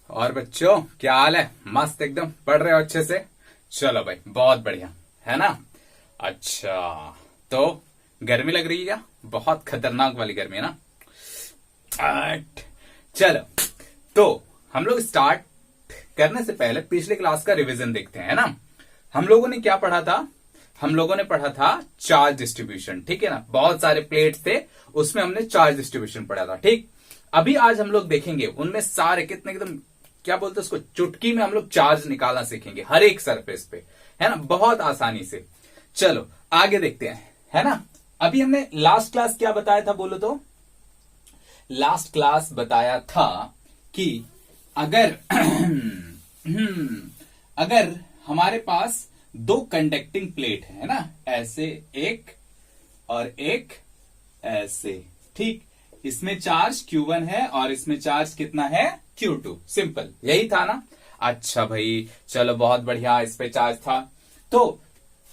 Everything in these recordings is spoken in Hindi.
और बच्चों क्या हाल है? मस्त एकदम पढ़ रहे हो अच्छे से? चलो भाई बहुत बढ़िया, है ना। अच्छा, तो गर्मी लग रही है क्या? बहुत खतरनाक वाली गर्मी है ना। चलो, तो हम लोग स्टार्ट करने से पहले पिछले क्लास का रिवीजन देखते हैं, है ना। हम लोगों ने क्या पढ़ा था? हम लोगों ने पढ़ा था चार्ज डिस्ट्रीब्यूशन, ठीक है ना। बहुत सारे प्लेट्स थे, उसमें हमने चार्ज डिस्ट्रीब्यूशन पढ़ा था, ठीक। अभी आज हम लोग देखेंगे उनमें सारे कितने एकदम क्या बोलते हैं उसको, चुटकी में हम लोग चार्ज निकालना सीखेंगे हर एक सरफेस पे, है ना, बहुत आसानी से। चलो आगे देखते हैं, है ना। अभी हमने लास्ट क्लास क्या बताया था बोलो तो? लास्ट क्लास बताया था कि अगर अगर हमारे पास दो कंडक्टिंग प्लेट है ना, ऐसे एक और एक ऐसे, ठीक। इसमें चार्ज Q1 है और इसमें चार्ज कितना है? Q2। सिंपल, यही था ना। अच्छा भाई चलो बहुत बढ़िया, इस पे चार्ज था। तो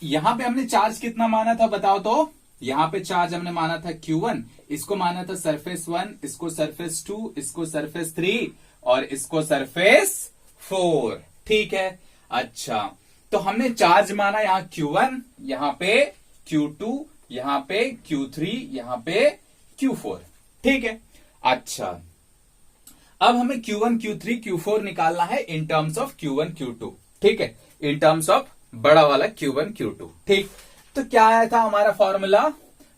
यहां पे हमने चार्ज कितना माना था बताओ तो? यहां पे चार्ज हमने माना था Q1, इसको माना था सरफेस 1, इसको सरफेस 2, इसको सरफेस 3 और इसको सरफेस 4, ठीक है। अच्छा, तो हमने चार्ज माना यहां Q1, यहां पे Q2, यहां पे Q3, यहां पे Q4, ठीक है। अच्छा, अब हमें Q1, Q3, Q4 निकालना है in terms of Q1, Q2, ठीक है, इन टर्म्स ऑफ बड़ा वाला Q1, Q2, ठीक। तो क्या आया था हमारा फॉर्मूला?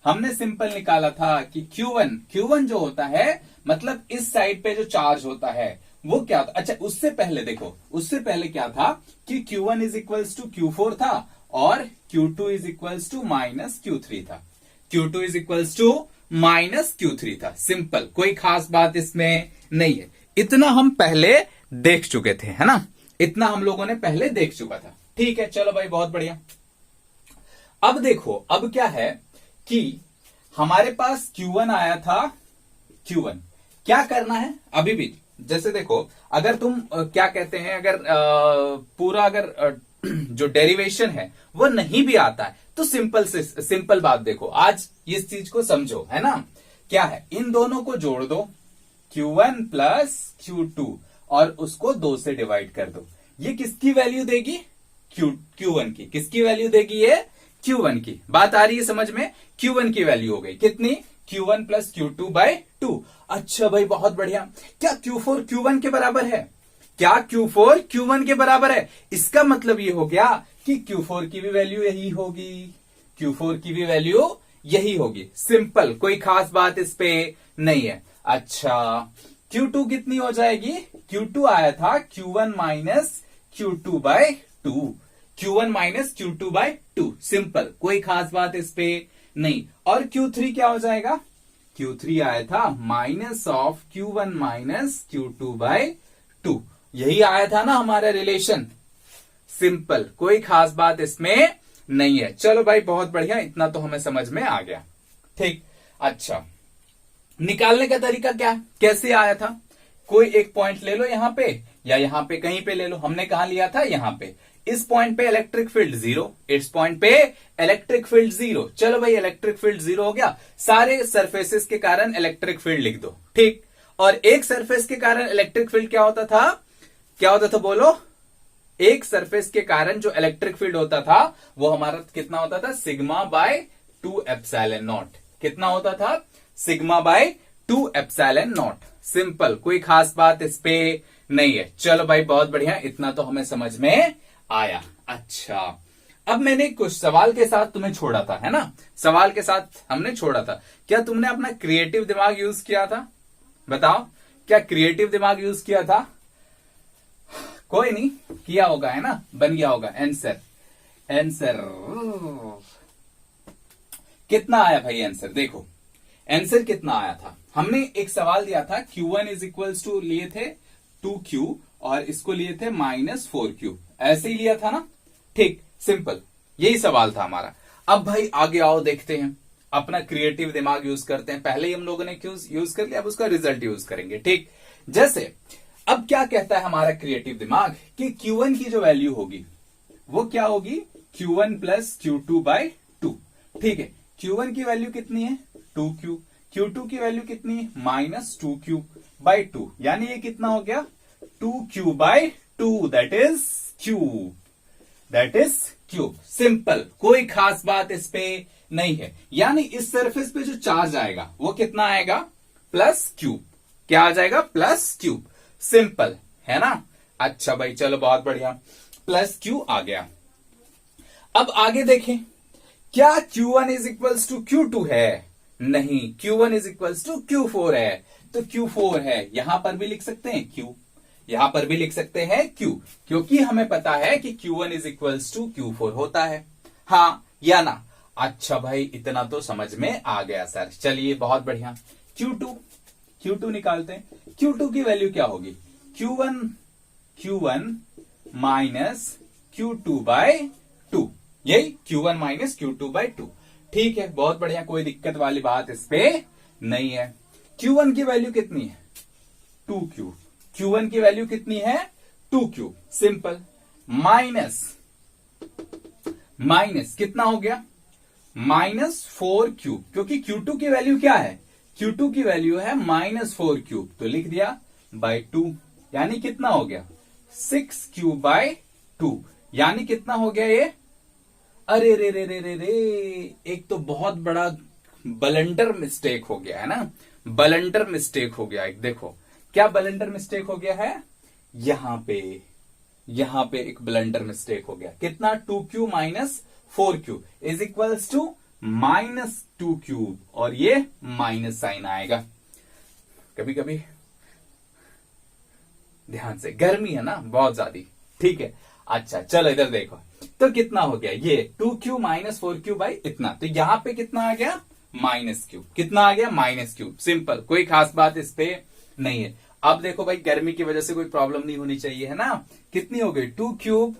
हमने सिंपल निकाला था कि Q1 जो होता है, मतलब इस साइड पे जो चार्ज होता है वो क्या होता? अच्छा, उससे पहले देखो, उससे पहले क्या था कि Q1 is equals to Q4 था और Q2 is equals to minus Q3 था। Q2 is equals to minus Q3 था। सिंपल, कोई खास बात इसमें नहीं है। इतना हम पहले देख चुके थे, है ना, इतना हम लोगों ने पहले देख चुका था, ठीक है। चलो भाई बहुत बढ़िया। अब देखो, अब क्या है कि हमारे पास Q1 आया था। Q1 क्या करना है अभी भी? जैसे देखो, अगर तुम क्या कहते हैं, अगर पूरा अगर जो डेरिवेशन है वो नहीं भी आता है तो सिंपल से सिंपल बात देखो, आज इस चीज को समझो, है ना। क्या है, इन दोनों को जोड़ दो, Q1 प्लस Q2 और उसको 2 से डिवाइड कर दो। ये किसकी वैल्यू देगी? Q1 की। किसकी वैल्यू देगी ये? Q1 की। बात आ रही है समझ में? Q1 की वैल्यू हो गई कितनी? Q1 plus Q2 by 2। अच्छा भाई बहुत बढ़िया। क्या Q4 Q1 के बराबर है? क्या Q4 Q1 के बराबर है? इसका मतलब ये हो गया कि Q4 की भी वैल्यू यही होगी, Q4 की भी वैल्यू यही होगी। सिंपल, कोई खास बात इस पे नहीं है। अच्छा, Q2 कितनी हो जाएगी? Q2 आया था Q1 minus Q2 by 2, Q1 minus Q2 by 2। Simple, कोई खास बात इस पे नहीं। और Q3 क्या हो जाएगा? Q3 आया था minus of Q1 minus Q2 by 2। यही आया था ना हमारा रिलेशन। सिंपल, कोई खास बात इसमें नहीं है। चलो भाई बहुत बढ़िया, इतना तो हमें समझ में आ गया, ठीक। अच्छा, निकालने का तरीका क्या, कैसे आया था? कोई एक पॉइंट ले लो यहां पे या यहां पे कहीं पे ले लो। हमने कहा लिया था यहां पे। इस पॉइंट पे इलेक्ट्रिक फील्ड 0, इस पॉइंट पे इलेक्ट्रिक फील्ड 0। चलो भाई इलेक्ट्रिक फील्ड 0 हो गया, सारे सरफेसेस के कारण इलेक्ट्रिक फील्ड लिख दो, ठीक। और एक सरफेस के कारण इलेक्ट्रिक फील्ड क्या होता था? क्या होता था बोलो? एक सरफेस के कारण जो इलेक्ट्रिक फील्ड होता था वो हमारा कितना होता था? Sigma bye 2 epsilon not. कितना होता था? Sigma bye 2 epsilon naught. Simple, कोई खास बात इस पे नहीं है। चलो भाई बहुत बढ़िया, इतना तो हमें समझ में आया। अच्छा, अब मैंने कुछ सवाल के साथ तुम्हें छोड़ा था, है ना, सवाल के साथ हमने छोड़ा था। क्या तुमने अपना क्रिएटिव दिमाग यूज किया था? बताओ, क्या क्रिएटिव दिमाग यूज किया था? कोई नहीं किया होगा, है ना, बन गया होगा आंसर। आंसर कितना आया भाई? आंसर देखो, आंसर कितना आया था। हमने एक सवाल दिया था, Q1 इज इक्वल्स टू लिए थे 2Q और इसको लिए थे माइनस 4Q, ऐसे ही लिया था ना, ठीक। सिंपल, यही सवाल था हमारा। अब भाई आगे आओ, देखते हैं, अपना क्रिएटिव दिमाग यूज करते हैं। पहले ही हम लोगों ने क्यों यूज कर लिया, अब उसका रिजल्ट यूज करेंगे, ठीक। जैसे अब क्या कहता है हमारा क्रिएटिव दिमाग कि Q1 की जो वैल्यू होगी वो क्या होगी? Q1 प्लस Q2 बाय 2, ठीक है। Q1 की वैल्यू कितनी है? 2Q। Q2 की वैल्यू कितनी है? माइनस 2Q बाय 2, यानी ये कितना हो गया? 2q/2 that is cube. Simple, कोई खास बात इस पे नहीं है। यानी इस सरफेस पे जो चार्ज आएगा वो कितना आएगा? Plus cube. क्या आ जाएगा? Plus cube. सिंपल है ना। अच्छा भाई चलो बहुत बढ़िया, प्लस क्यू आ गया। अब आगे देखें, क्या Q1 is equals to Q2 है? नहीं, Q1 is equals to Q4 है। तो Q4 है, यहां पर भी लिख सकते हैं Q, यहां पर भी लिख सकते हैं Q, क्योंकि हमें पता है कि Q1 is equals to Q4 होता है। हाँ या ना? अच्छा भाई इतना तो समझ में आ गया सर। चलिए बहुत बढ़िया, Q2 निकालते हैं। Q2 की वैल्यू क्या होगी? Q1 माइनस Q2/2, यही Q1 माइनस Q2/2। ठीक है, बहुत बढ़िया, कोई दिक्कत वाली बात इस पे नहीं है। Q1 की वैल्यू कितनी है? 2Q। Q1 की वैल्यू कितनी है? 2Q। सिंपल, माइनस कितना हो गया? -4Q, क्योंकि Q2 की वैल्यू क्या है? Q2 की वैल्यू है -4Q, तो लिख दिया /2, यानी कितना हो गया? 6Q/2, यानी कितना हो गया ये? अरे रे रे रे रे रे, एक तो बहुत बड़ा बलंडर मिस्टेक हो गया है ना। बलंडर मिस्टेक हो गया एक। देखो क्या बलंडर मिस्टेक हो गया है? यहां पे एक ब्लंडर मिस्टेक हो गया। कितना? 2Q minus 4Q is equals to -2Q, और ये माइनस साइन आएगा। कभी कभी ध्यान से, गर्मी है ना बहुत ज्यादा। ठीक है, अच्छा चलो इधर देखो, तो कितना हो गया ये? 2Q माइनस 4Q बाई इतना, तो यहां पे कितना आ गया? -Q। कितना आ गया? -Q। सिंपल, कोई खास बात इस पे नहीं है। अब देखो भाई, गर्मी की वजह से कोई प्रॉब्लम नहीं होनी चाहिए, है ना। कितनी हो गई? 2Q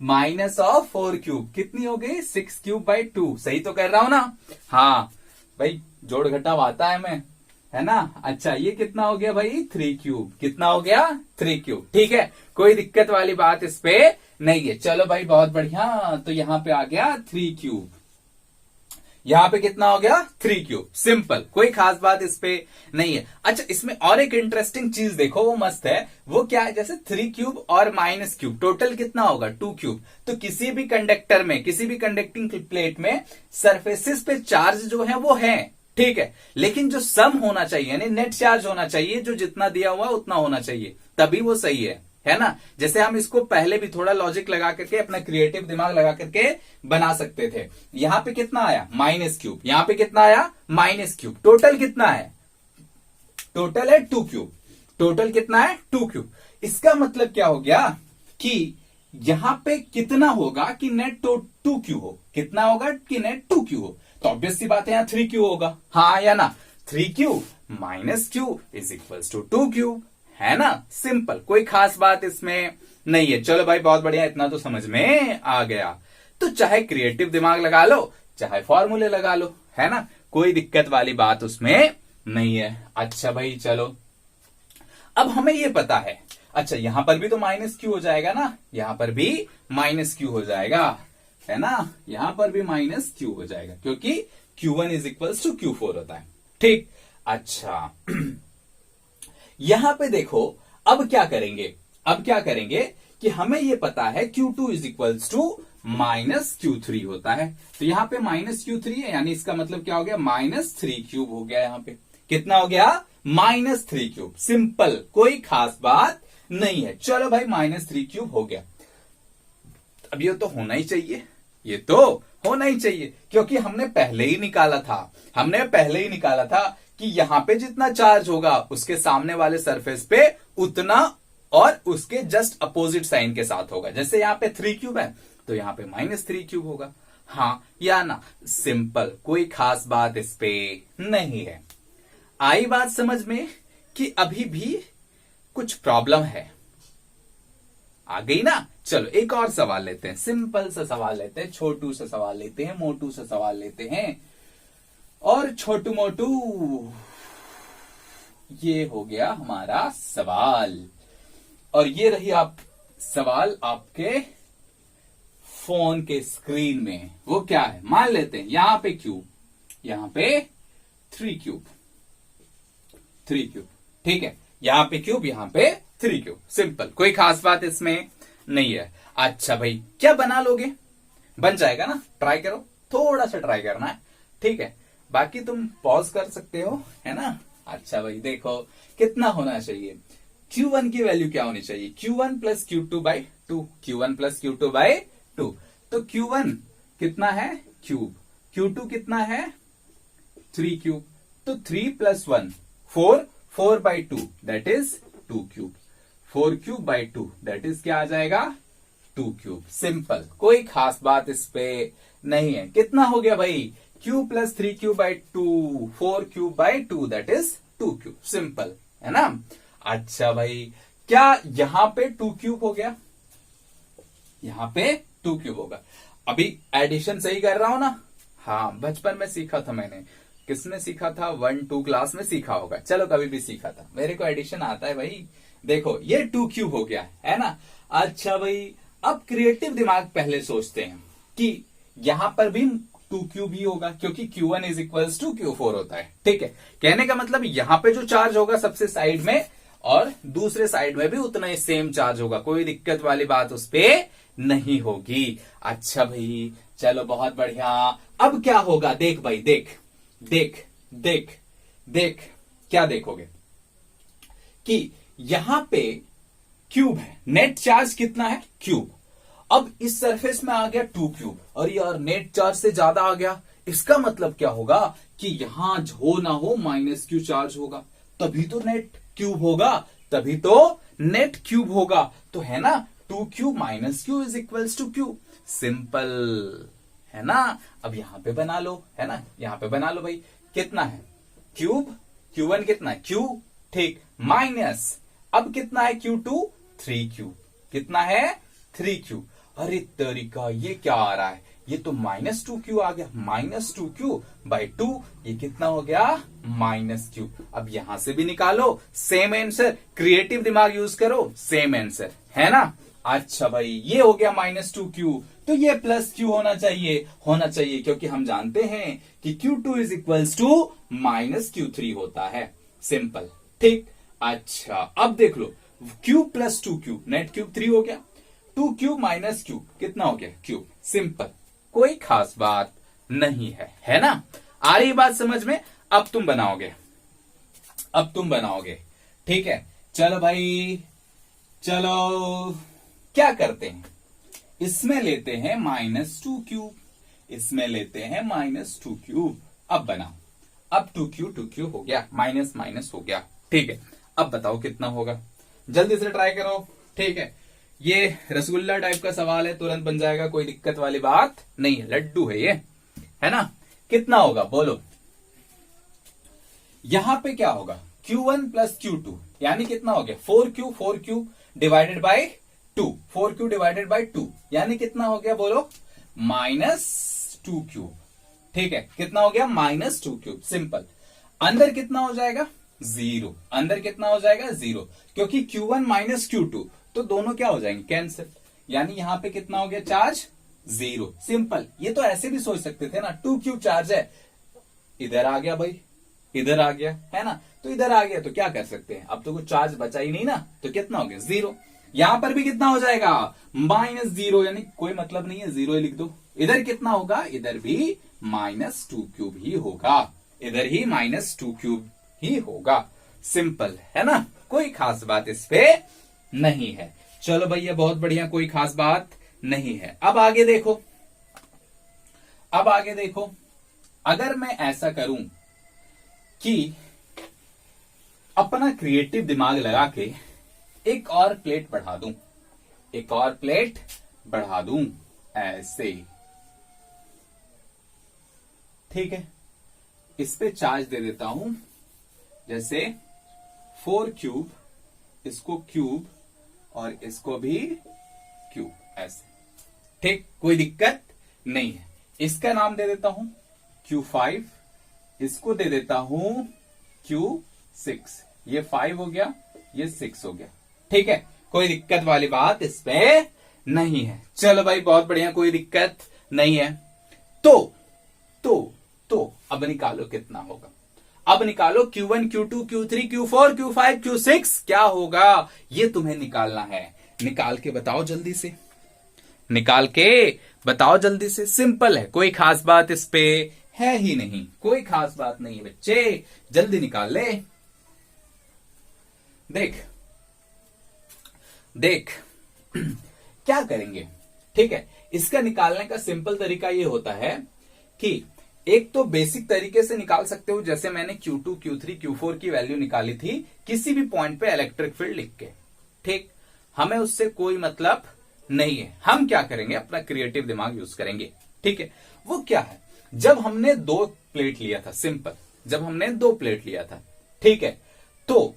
माइनस ऑफ 4Q, कितनी हो गई? 6Q/2। सही तो कर रहा हूं ना? हाँ भाई, जोड़ घटाव आता है मैं, है ना। अच्छा ये कितना हो गया भाई? 3Q। कितना हो गया? 3Q। ठीक है, कोई दिक्कत वाली बात इस पे नहीं है। चलो भाई बहुत बढ़िया, तो यहां पे आ गया 3Q। यहां पे कितना हो गया? 3Q। सिंपल, कोई खास बात इस पे नहीं है। अच्छा, इसमें और एक इंटरेस्टिंग चीज देखो, वो मस्त है। वो क्या है? जैसे 3Q और -Q, टोटल कितना होगा? 2Q। तो किसी भी कंडक्टर में, किसी भी कंडक्टिंग प्लेट में सरफेसेस पे चार्ज जो है वो है, ठीक है, लेकिन जो सम होना चाहिए, यानी नेट चार्ज होना चाहिए, जो जितना दिया हुआ उतना होना चाहिए, तभी वो सही है ना। जैसे हम इसको पहले भी थोड़ा लॉजिक लगा करके, अपना क्रिएटिव दिमाग लगा करके बना सकते थे। यहां पे कितना आया? -Q। यहां पे कितना आया? -Q। टोटल कितना है? टोटल है 2Q। टोटल कितना है? 2Q। इसका मतलब क्या हो गया कि यहां पे कितना होगा कि नेट 2Q हो? कितना होगा कि नेट 2Q हो? तो ऑब्वियस सी बात है, यहां 3Q होगा। हाँ या ना? 3Q minus Q is equals to 2Q, है ना। सिंपल, कोई खास बात इसमें नहीं है। चलो भाई बहुत बढ़िया, इतना तो समझ में आ गया। तो चाहे क्रिएटिव दिमाग लगा लो, चाहे फॉर्मूले लगा लो, है ना, कोई दिक्कत वाली बात उसमें नहीं है। अच्छा भाई चलो, अब हमें ये पता है। अच्छा, यहां पर भी तो -Q हो जाएगा ना, यहां पर भी -Q हो जाएगा, है ना। यहां पर भी -Q हो जाएगा, क्योंकि Q1 is equals to Q4 होता है। ठीक, अच्छा यहां पे देखो, अब क्या करेंगे? अब क्या करेंगे कि हमें यह पता है Q2 is equals to -Q3 होता है। तो यहां पे -Q3 है, यानी इसका मतलब क्या हो गया? -3Q हो गया। यहां पे कितना हो गया? -3Q। सिंपल, कोई खास बात नहीं है। चलो भाई -3Q हो गया। अब ये तो होना ही चाहिए, ये तो होना ही चाहिए, क्योंकि हमने पहले ही निकाला था कि यहां पे जितना चार्ज होगा उसके सामने वाले सरफेस पे उतना, और उसके जस्ट अपोजिट साइन के साथ होगा। जैसे यहां पे 3Q है, तो यहां पे -3Q होगा। हाँ या ना? सिंपल, कोई खास बात इस पे नहीं है। आई बात समझ में कि अभी भी कुछ प्रॉब्लम है? आ गई ना? चलो एक और सवाल लेते हैं, सिंपल सा सवाल लेते हैं, छोटू सा सवाल लेते हैं, मोटू सा सवाल लेते हैं, और छोटू मोटू ये हो गया हमारा सवाल। और ये रही आप सवाल आपके फोन के स्क्रीन में। वो क्या है? मान लेते हैं यहां पे क्यूब, यहां पे 3Q, ठीक है, यहां पे क्यूब, यहां पे 3 क्यूब। सिंपल, कोई खास बात इसमें नहीं है। अच्छा भाई, क्या बना लोगे? बन जाएगा ना? ट्राई करो, थोड़ा सा ट्राई करना है, ठीक है। बाकी तुम पॉज कर सकते हो, है ना। अच्छा भाई देखो कितना होना चाहिए, Q1 की वैल्यू क्या होनी चाहिए? Q1 plus Q2 by 2, Q1 plus Q2 by 2। तो Q1 कितना है? क्यूब। Q2 कितना है? 3 क्यूब। तो 3 plus 1 4, 4 by 2 that is 2 cube. 4 cube by 2 that is क्या आ जाएगा? 2 क्यूब। सिंपल, कोई खास बात इस पे नहीं है। कितना हो गया भाई? Q plus 3 cube by 2, 4 cube by 2 that is 2 cube. Simple है ना। अच्छा भाई, क्या यहां पे 2 क्यूब हो गया? यहां पे 2 क्यूब होगा। अभी एडिशन सही कर रहा हूं ना? हाँ, बचपन में सीखा था मैंने। किसने सीखा था? 1-2 क्लास में सीखा होगा। चलो, कभी भी सीखा था, मेरे को एडिशन आता है भाई। देखो ये 2 क्यूब हो गया, है ना। अच्छा भाई, अब क्रिएटिव दिमाग पहले सोचते हैं कि यहां पर भी 2 क्यूब ही होगा, क्योंकि Q1 is equals to Q4 होता है, ठीक है। कहने का मतलब यहां पे जो चार्ज होगा सबसे साइड में, और दूसरे साइड में भी उतना ही सेम चार्ज होगा। कोई दिक्कत वाली बात उस पे नहीं होगी। अच्छा भाई चलो, बहुत बढ़िया। अब क्या होगा? देख भाई, देख देख देख देख, क्या देखोगे कि यहां पे क्यूब है, नेट चार्ज कितना है? क्यूब। अब इस सरफेस में आ गया 2 क्यूब, और यार नेट चार्ज से ज्यादा आ गया। इसका मतलब क्या होगा कि यहां हो ना हो माइनस क्यू चार्ज होगा, तभी तो नेट क्यूब होगा, तभी तो नेट क्यूब होगा। तो है ना, 2 cube minus Q is equals to Q. Simple है ना। अब यहां पे बना लो, है ना, यहां पे बना लो भाई। कितना है? क्यूब। Q1 कितना है? क्यू, ठीक। माइनस, अब कितना है? Q2 3 cube. कितना है? 3 क्यूब। अरे तरीका, ये क्या आ रहा है? ये तो -2 क्यू आ गया। -2 क्यू बाई 2, ये कितना हो गया? -क्यू। अब यहां से भी निकालो, सेम आंसर। क्रिएटिव दिमाग यूज करो, सेम आंसर, है ना। अच्छा भाई, ये हो गया -2 क्यू, तो ये +Q होना चाहिए, क्योंकि हम जानते हैं कि Q2 is equals to -Q3 होता है। सिंपल, ठीक। अच्छा, अब देख लो, cube plus 2 cube, net cube 3 हो गया। 2 क्यूब माइनस क्यूब कितना हो गया? क्यूब। सिंपल, कोई खास बात नहीं है ना। आ रही बात समझ में? अब तुम बनाओगे, ठीक है। चलो भाई, चलो क्या करते हैं, इसमें लेते हैं -2 क्यूब, इसमें लेते हैं -2 क्यूब। अब बनाओ। अब 2 क्यूब हो गया, माइनस माइनस हो गया, ठीक है। अब बताओ कितना होगा? जल्दी से ट्राई करो, ठीक है। ये रसगुल्ला टाइप का सवाल है, तुरंत बन जाएगा, कोई दिक्कत वाली बात नहीं है। लड्डू है ये, है ना। कितना होगा बोलो? यहां पे क्या होगा? Q1 प्लस Q2 यानी कितना हो गया? 4 cube divided by 2, 4 cube divided by 2 यानी कितना हो गया बोलो? -2 क्यूब, ठीक है। कितना हो गया? -2 क्यूब। सिंपल, अंदर कितना हो जाएगा? 0। अंदर कितना हो जाएगा? 0, क्योंकि Q1 माइनस Q2, तो दोनों क्या हो जाएंगे? कैंसिल। यानी यहां पे कितना हो गया? चार्ज 0। सिंपल, ये तो ऐसे भी सोच सकते थे ना, 2 क्यूब चार्ज है, इधर आ गया भाई, इधर आ गया, है ना। तो इधर आ गया तो क्या कर सकते हैं, अब तो कुछ चार्ज बचा ही नहीं ना, तो कितना हो गया? 0। यहां पर भी कितना हो जाएगा? -0, यानी कोई मतलब नहीं है, 0 ही लिख दो। इधर कितना होगा? इधर भी -2 क्यूब ही होगा, इधर ही -2 क्यूब ही होगा। सिंपल है ना, कोई खास बात इस पे नहीं है। चलो भैया, बहुत बढ़िया, कोई खास बात नहीं है। अब आगे देखो, अगर मैं ऐसा करूं कि अपना क्रिएटिव दिमाग लगा के एक और प्लेट बढ़ा दूं, ऐसे, ठीक है। इस पे चार्ज दे देता हूं, जैसे 4 क्यूब, इसको क्यूब और इसको भी क्यूब, ऐसे, ठीक। कोई दिक्कत नहीं है। इसका नाम दे देता हूं Q5, इसको दे देता हूं Q6। ये 5 हो गया, ये 6 हो गया, ठीक है। कोई दिक्कत वाली बात इस पे नहीं है। चलो भाई, बहुत बढ़िया, कोई दिक्कत नहीं है। तो अब निकालो कितना होगा। अब निकालो Q1, Q2, Q3, Q4, Q5, Q6 क्या होगा, ये तुम्हें निकालना है। निकाल के बताओ जल्दी से, निकाल के बताओ जल्दी से। सिंपल है, कोई खास बात इस पे है ही नहीं, कोई खास बात नहीं है बच्चे, जल्दी निकाल ले। देख देख क्या करेंगे, ठीक है। इसका निकालने का सिंपल तरीका ये होता है कि एक तो बेसिक तरीके से निकाल सकते हो, जैसे मैंने Q2, Q3, Q4 की वैल्यू निकाली थी किसी भी पॉइंट पे इलेक्ट्रिक फील्ड लिख के, ठीक। हमें उससे कोई मतलब नहीं है, हम क्या करेंगे, अपना क्रिएटिव दिमाग यूज करेंगे, ठीक है। वो क्या है, जब हमने 2 प्लेट लिया था, सिंपल, जब हमने 2 प्लेट लिया था, ठीक है, तो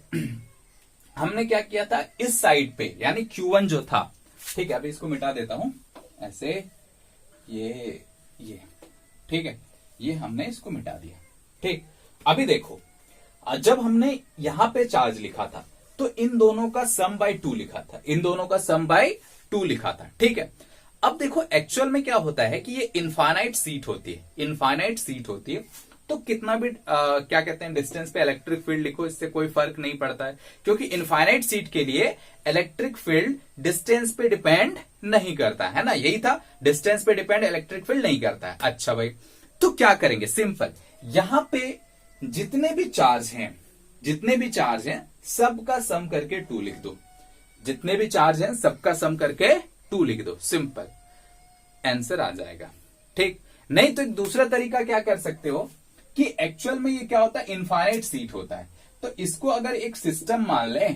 हमने क्या किया था, इस साइड पे यानी Q1 जो था, ठीक है, अभी इसको मिटा देता हूं ऐसे, ये ठीक है, ये हमने इसको मिटा दिया, ठीक। अभी देखो, जब हमने यहां पे चार्ज लिखा था तो इन दोनों का सम बाय 2 लिखा था, इन दोनों का सम बाय 2 लिखा था, ठीक है। अब देखो एक्चुअल में क्या होता है कि ये इनफाइनाइट सीट होती है, इनफाइनाइट सीट होती है, तो कितना भी क्या कहते हैं डिस्टेंस पे इलेक्ट्रिक फील्ड लिखो, इससे कोई फर्क नहीं पड़ता है, क्योंकि इनफाइनाइट सीट के लिए इलेक्ट्रिक फील्ड डिस्टेंस पे डिपेंड नहीं करता है ना, यही था, डिस्टेंस पे डिपेंड इलेक्ट्रिक फील्ड नहीं करता है। अच्छा भाई, तो क्या करेंगे, सिंपल, यहां पे जितने भी चार्ज हैं सबका सम करके 2 लिख दो, जितने भी चार्ज हैं सबका सम करके 2 लिख दो, सिंपल आंसर आ जाएगा, ठीक। नहीं तो एक दूसरा तरीका क्या कर सकते हो कि एक्चुअल में ये क्या होता है, इनफाइनाइट सीट होता है, तो इसको अगर एक सिस्टम मान ले,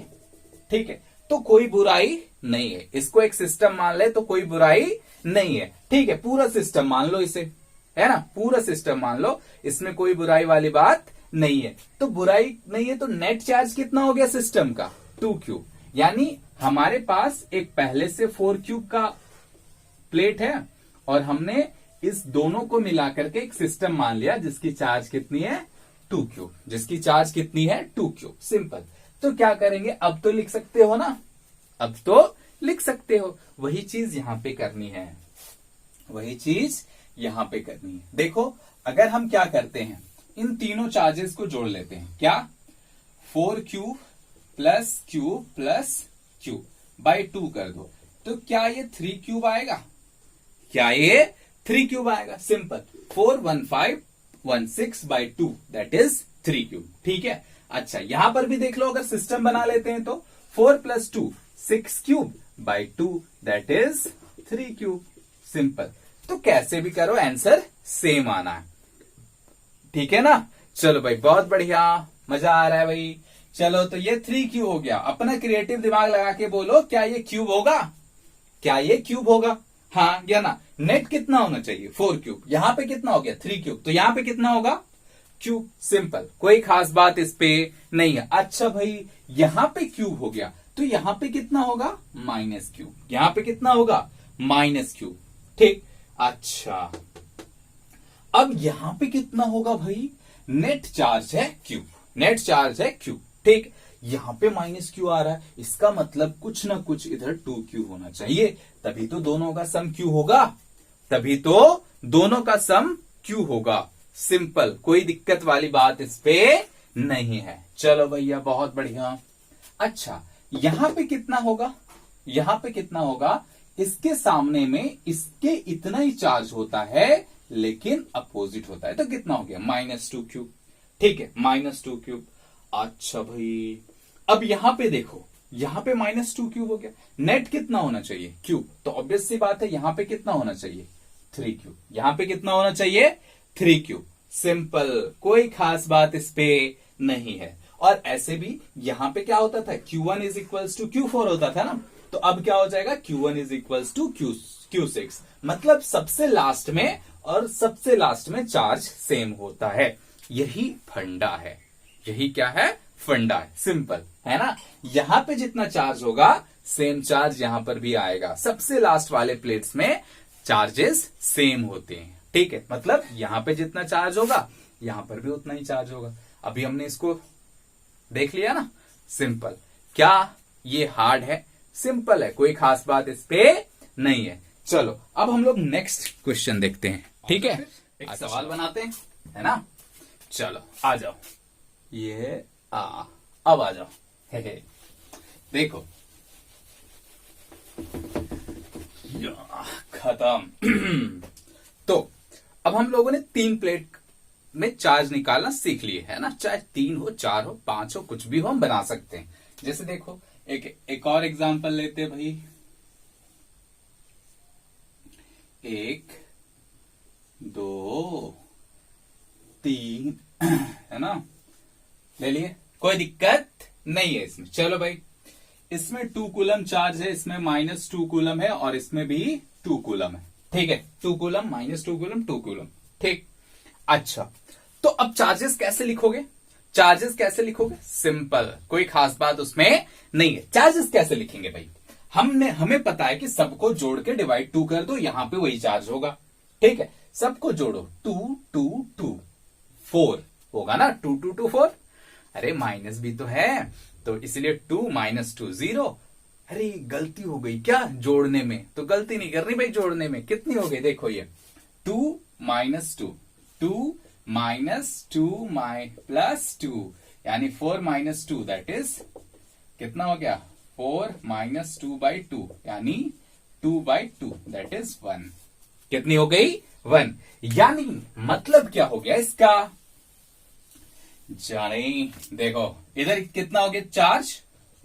ठीक है, तो कोई बुराई नहीं है, इसको एक सिस्टम मान ले तो कोई बुराई नहीं है, ठीक है। पूरा सिस्टम मान लो इसे, है ना, पूरा सिस्टम मान लो, इसमें कोई बुराई वाली बात नहीं है। तो बुराई नहीं है तो नेट चार्ज कितना हो गया सिस्टम का, 2 क्यूब, यानी हमारे पास एक पहले से 4 क्यूब का प्लेट है और हमने इस दोनों को मिलाकर के एक सिस्टम मान लिया जिसकी चार्ज कितनी है, 2 क्यूब, जिसकी चार्ज कितनी है, 2 क्यूब, सिंपल। तो क्या करेंगे, अब तो लिख सकते हो ना, अब तो लिख सकते हो, वही चीज यहां पे करनी है, वही चीज यहां पे करनी है। देखो अगर हम क्या करते हैं, इन तीनों चार्जेस को जोड़ लेते हैं, क्या, 4 cube plus cube plus cube by 2 कर दो, तो क्या ये 3 क्यूब आएगा, क्या ये 3 क्यूब आएगा, simple, 41516 by 2 that is 3 cube, ठीक है। अच्छा यहां पर भी देख लो, अगर सिस्टम बना लेते हैं तो 4 + 2 6 cube by 2 that is 3 cube, simple. तो कैसे भी करो आंसर सेम आना है, ठीक है ना। चलो भाई बहुत बढ़िया, मजा आ रहा है भाई। चलो तो ये 3 क्यूब हो गया, अपना क्रिएटिव दिमाग लगा के बोलो, क्या ये क्यूब होगा, क्या ये क्यूब होगा, हाँ या ना। नेट कितना होना चाहिए, 4 क्यूब, यहां पे कितना हो गया 3 क्यूब, तो यहां पे कितना होगा क्यूब, सिंपल, कोई खास बात इस पे नहीं है। अच्छा भाई यहां पे क्यूब हो गया तो यहां पे कितना होगा, माइनस क्यूब, यहां पे कितना होगा, माइनस क्यूब, ठीक। अच्छा अब यहां पे कितना होगा भाई, नेट चार्ज है क्यूब, नेट चार्ज है क्यूब, ठीक। यहां पे माइनस क्यू आ रहा है, इसका मतलब कुछ ना कुछ इधर 2 क्यू होना चाहिए, तभी तो दोनों का सम क्यू होगा, तभी तो दोनों का सम क्यू होगा, सिंपल, कोई दिक्कत वाली बात इस पे नहीं है। चलो भैया बहुत बढ़िया। अच्छा यहां पे कितना होगा, यहां पे कितना होगा, इसके सामने में इसके इतना ही चार्ज होता है लेकिन अपोजिट होता है, तो कितना हो गया, -2 क्यूब, ठीक है, -2 क्यूब। अच्छा भाई अब यहां पे देखो, यहां पे -2 क्यूब हो गया, नेट कितना होना चाहिए, क्यूब, तो ऑब्वियस सी बात है यहां पे कितना होना चाहिए, 3 क्यूब, यहां पे कितना होना चाहिए, 3 क्यूब, सिंपल, कोई खास बात इस पे नहीं है। और ऐसे भी यहां पे क्या होता था, Q1 = Q4 होता था ना, तो अब क्या हो जाएगा, Q1 = Q6, मतलब सबसे लास्ट में और सबसे लास्ट में चार्ज सेम होता है, यही फंडा है, यही क्या है, फंडा है, सिंपल है ना। यहां पे जितना चार्ज होगा सेम चार्ज यहां पर भी आएगा, सबसे लास्ट वाले प्लेट्स में चार्जेस सेम होते हैं, ठीक है, मतलब यहां पे जितना चार्ज होगा यहां पर भी उतना ही चार्ज होगा। अभी हमने इसको देख लिया ना, सिंपल। क्या ये हार्ड है, सिंपल है, कोई खास बात इस पे नहीं है। चलो अब हम लोग नेक्स्ट क्वेश्चन देखते हैं, ठीक है, एक सवाल बनाते हैं, है ना। चलो आ जाओ, ये अब आ जाओ। हे। देखो खत्म। तो अब हम लोगों ने 3 प्लेट में चार्ज निकालना सीख लिए है ना, चाहे 3 हो 4 हो 5 हो कुछ भी हो हम बना सकते हैं। जैसे देखो एक और एग्जांपल लेते भाई, 1 2 3 है ना, ले लिए, कोई दिक्कत नहीं है इसमें। चलो भाई, इसमें 2 कूलम चार्ज है, इसमें -2 कूलम है और इसमें भी 2 कूलम है। ठीक है, 2 कूलम -2 कूलम 2 कूलम। ठीक, अच्छा तो अब चार्जेस कैसे लिखोगे? चार्जेस कैसे लिखोगे? सिंपल, कोई खास बात उसमें नहीं है। चार्जेस कैसे लिखेंगे भाई? हमें पता है कि सबको जोड़ के डिवाइड 2 कर दो, यहां पे वही चार्ज होगा। ठीक है, सबको जोड़ो, 2 2 2 4 होगा ना, 2 2 2 4। अरे माइनस भी तो है, तो इसलिए 2 -2 0। अरे गलती हो गई क्या जोड़ने में? तो गलती नहीं करनी भाई, जोड़ने में कितनी हो गई देखो, ये 2 -2 2 -2 +2 यानी 4 -2 दैट इज कितना हो गया, 4 -2/2 यानी 2/2 दैट इज 1। कितनी हो गई? 1। यानी मतलब क्या हो गया इसका? जाने देखो इधर कितना हो गया चार्ज,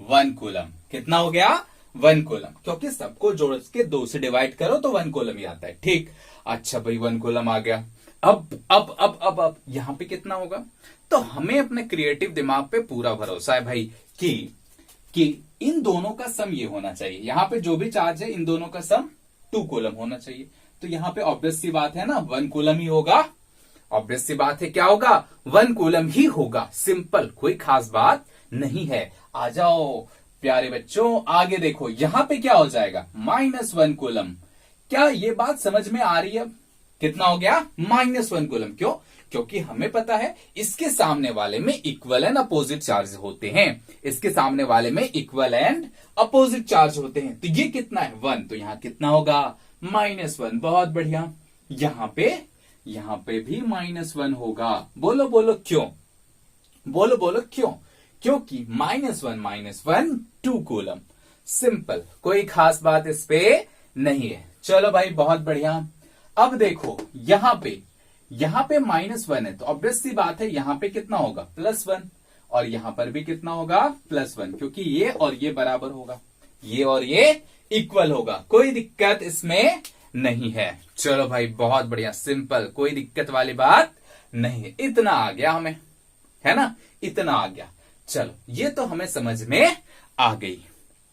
1 कूलम। कितना हो गया? 1 कूलम, क्योंकि सबको जोड़ के 2 से डिवाइड करो तो 1 कूलम ही आता है। ठीक, अच्छा भाई 1 कूलम आ गया। अब यहां पे कितना होगा? तो हमें अपने क्रिएटिव दिमाग पे पूरा भरोसा है भाई कि इन दोनों का सम ये होना चाहिए। यहां पे जो भी चार्ज है इन दोनों का सम 2 कूलम होना चाहिए। तो यहां पे ऑब्वियस सी बात है ना, 1 कूलम ही होगा। ऑब्वियस सी बात है, क्या होगा? 1 कूलम ही होगा। सिंपल, कोई खास बात नहीं है। आ जाओ प्यारे बच्चों, आगे देखो, यहां पे क्या हो जाएगा? -1 कूलम। क्या ये बात समझ में आ रही है? कितना हो गया? -1 कूलम। क्यों? क्योंकि हमें पता है इसके सामने वाले में इक्वल एंड अपोजिट चार्ज होते हैं। इसके सामने वाले में इक्वल एंड अपोजिट चार्ज होते हैं। तो ये कितना है? 1। तो यहां कितना होगा? -1। बहुत बढ़िया। यहां पे भी -1 होगा। बोलो बोलो क्यों? बोलो बोलो क्यों? क्योंकि -1 2 कूलम। सिंपल, कोई खास बात इस पे नहीं है। चलो भाई बहुत बढ़िया। अब देखो यहां पे -1 है, तो ऑब्वियस सी बात है यहां पे कितना होगा? +1। और यहां पर भी कितना होगा? +1, क्योंकि ये और ये बराबर होगा, ये और ये इक्वल होगा। कोई दिक्कत इसमें नहीं है। चलो भाई बहुत बढ़िया, सिंपल, कोई दिक्कत वाली बात नहीं है। इतना आ गया हमें, है ना, इतना आ गया। चलो ये तो हमें समझ में आ गई,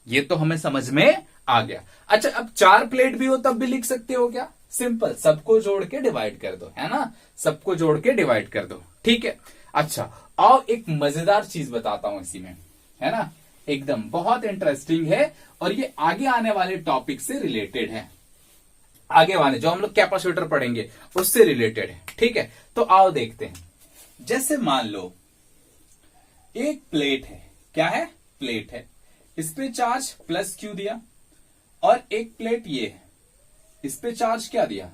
ये तो हमें समझ में आ गया। अच्छा, अब 4 प्लेट भी हो तब भी लिख सकते हो क्या? सिंपल, सबको जोड़ के डिवाइड कर दो, है ना, सबको जोड़ के डिवाइड कर दो। ठीक है, अच्छा आओ एक मजेदार चीज बताता हूं इसी में, है ना, एकदम बहुत इंटरेस्टिंग है और ये आगे आने वाले टॉपिक से रिलेटेड है। आगे वाले जो हम लोग कैपेसिटर पढ़ेंगे उससे रिलेटेड है। ठीक है, तो आओ देखते हैं। जैसे मान लो एक प्लेट है, क्या है? प्लेट है, इस पे चार्ज +q दिया, और एक प्लेट ये है, इस पे चार्ज क्या दिया?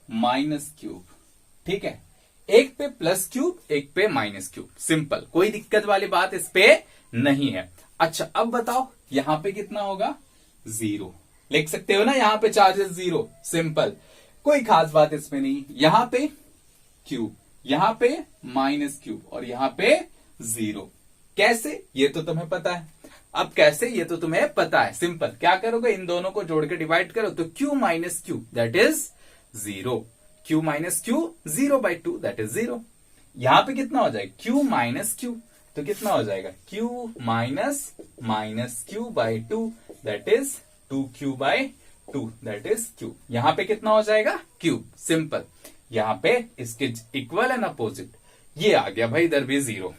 -q। ठीक है, एक पे +q एक पे -q। सिंपल, कोई दिक्कत वाली बात इस पे नहीं है। अच्छा अब बताओ यहां पे कितना होगा? 0। लिख सकते हो ना, यहां पे चार्जेस 0। सिंपल, कोई खास बात इसमें नहीं। यहां पे q, यहां पे -q और यहां पे 0। कैसे? ये तो तुम्हें पता है। अब कैसे, ये तो तुम्हें पता है। सिंपल, क्या करोगे? इन दोनों को जोड़ के डिवाइड करो, तो q - q that is 0। q - q 0/2 that is 0। यहां पे कितना हो जाएगा? q - q, तो कितना हो जाएगा? q - -q/2 that is 2q/2 that is q। यहां पे कितना हो जाएगा? q। सिंपल, यहां पे इसके इक्वल एंड अपोजिट ये आ गया भाई, इधर भी 0।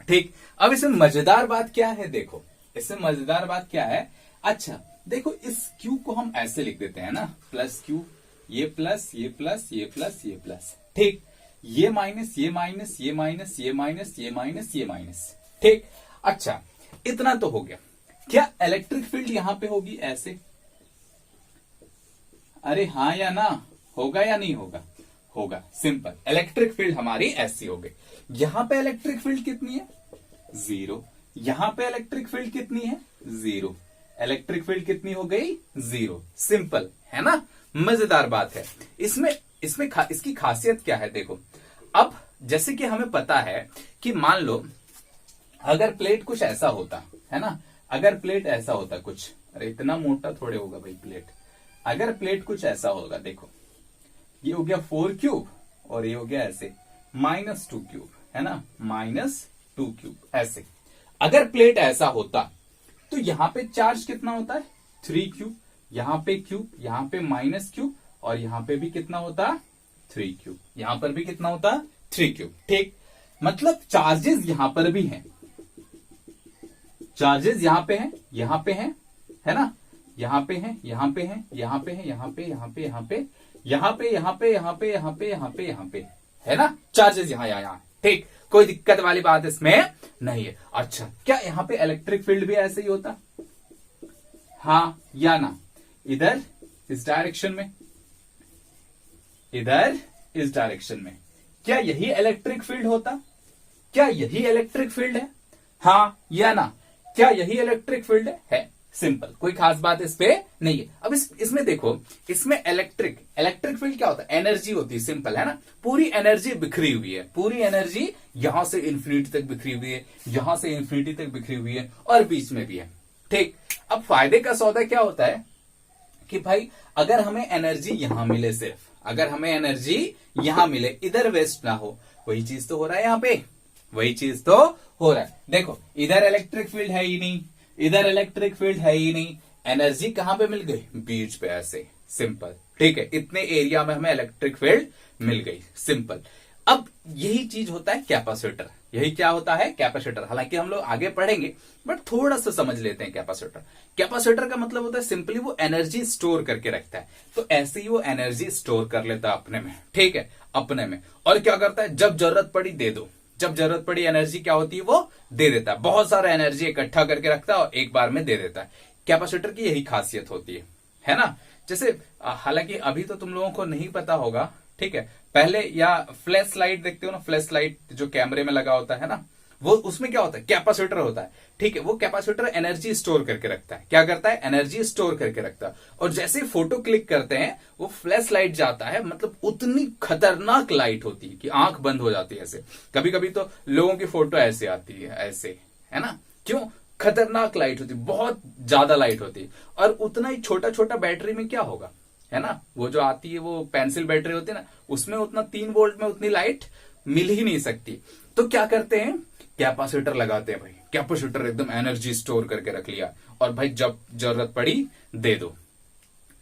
ठीक, अब इसमें मजेदार बात क्या है? देखो इसमें मजेदार बात क्या है? अच्छा देखो, इस q को हम ऐसे लिख देते हैं ना, +q, ये प्लस ये प्लस ये प्लस ये प्लस। ठीक, ये माइनस ये माइनस ये माइनस ये माइनस ये माइनस ये माइनस। ठीक, अच्छा इतना तो हो गया। क्या इलेक्ट्रिक फील्ड यहां पे होगी ऐसे? अरे हाँ या ना, होगा या नहीं होगा? होगा। सिंपल, इलेक्ट्रिक फील्ड हमारी ऐसी हो गई। यहां पे इलेक्ट्रिक फील्ड कितनी है? 0। यहां पे इलेक्ट्रिक फील्ड कितनी है? 0। इलेक्ट्रिक फील्ड कितनी हो गई? 0। सिंपल है ना, मजेदार बात है। इसमें इसकी खासियत क्या है देखो। अब जैसे कि हमें पता है कि मान लो अगर प्लेट कुछ ऐसा होता है ना, अगर प्लेट ऐसा होता कुछ, अरे इतना मोटा थोड़े होगा भाई प्लेट, अगर प्लेट कुछ ऐसा होगा, देखो ये हो गया 4 क्यूब और ये हो गया ऐसे -2 क्यूब, है ना, -2 क्यूब ऐसे। अगर प्लेट ऐसा होता तो यहां पे चार्ज कितना होता है? 3 क्यूब, यहां पे क्यूब, यहां पे माइनस क्यूब, और यहां पे भी कितना होता? 3 क्यूब, यहां पर भी कितना होता? 3 क्यूब। ठीक, मतलब चार्जेस यहां पर भी हैं, चार्जेस यहां पे हैं, यहां पे हैं, है ना, यहां पे हैं, यहां पे हैं, यहां पे हैं, यहां पे, यहां पे, यहां पे, यहां पे, यहां पे, यहां पे, यहां पे, यहां पे, यहां पे, है ना, चार्जेस यहां यहां। ठीक, कोई दिक्कत वाली बात इसमें नहीं है। अच्छा, क्या यहां पे इलेक्ट्रिक फील्ड भी ऐसे ही होता? हाँ या ना? इधर इस डायरेक्शन में, इधर इस डायरेक्शन में, क्या यही इलेक्ट्रिक फील्ड होता? क्या यही इलेक्ट्रिक फील्ड है? हाँ या ना? क्या यही इलेक्ट्रिक फील्ड है? सिंपल, कोई खास बात इस पे नहीं है। अब इसमें देखो, इसमें इलेक्ट्रिक फील्ड क्या होता है? एनर्जी होती है, सिंपल है ना, पूरी एनर्जी बिखरी हुई है, पूरी एनर्जी यहां से इंफिनिटी तक बिखरी हुई है, यहां से इंफिनिटी तक बिखरी हुई है, और बीच में भी है। ठीक, अब फायदे का सौदा क्या होता है कि भाई अगर हमें एनर्जी यहां मिले, सिर्फ अगर हमें एनर्जी यहां मिले, इधर वेस्ट ना हो, वही चीज तो हो रहा है यहां पे, वही चीज तो हो रहा है। देखो इधर इलेक्ट्रिक फील्ड है ही नहीं, इधर इलेक्ट्रिक फील्ड है ही नहीं, एनर्जी कहां पे मिल गई? बीच पे ऐसे, सिंपल। ठीक है, इतने एरिया में हमें इलेक्ट्रिक फील्ड मिल गई, सिंपल। अब यही चीज होता है कैपेसिटर, यही क्या होता है? कैपेसिटर। हालांकि हम लोग आगे पढ़ेंगे, बट थोड़ा सा समझ लेते हैं कैपेसिटर। कैपेसिटर का मतलब होता है सिंपली वो एनर्जी स्टोर करके रखता है, तो ऐसे ही वो एनर्जी स्टोर कर लेता है अपने में। ठीक है, अपने में, और क्या करता है? जब जरूरत पड़ी दे दो, जब जरूरत पड़ी एनर्जी क्या होती है? वो दे देता है, बहुत सारा एनर्जी इकट्ठा करके रखता है और एक बार में दे देता है। कैपेसिटर की यही खासियत होती है ना। जैसे हालांकि अभी तो तुम लोगों को नहीं पता होगा, ठीक है, पहले या फ्लैश लाइट देखते हो ना, फ्लैश लाइट जो कैमरे में लगा होता है ना, वो उसमें क्या होता है? कैपेसिटर होता है। ठीक है, वो कैपेसिटर एनर्जी स्टोर करके रखता है। क्या करता है? एनर्जी स्टोर करके रखता है। और जैसे फोटो क्लिक करते हैं, वो फ्लैश लाइट जाता है, मतलब उतनी खतरनाक लाइट होती है कि आंख बंद हो जाती है ऐसे। कभी कभी तो लोगों की फोटो ऐसे आती है, ऐसे, है ना, क्यों? खतरनाक लाइट होती है, बहुत ज्यादा लाइट होती है। और उतना ही छोटा छोटा बैटरी में क्या होगा, है ना, वो जो आती है वो पेंसिल बैटरी होती है ना, उसमें उतना 3 वोल्ट में उतनी लाइट मिल ही नहीं सकती। तो क्या करते हैं? कैपेसिटर लगाते हैं भाई, कैपेसिटर एकदम एनर्जी स्टोर करके रख लिया, और भाई जब जरूरत पड़ी दे दो।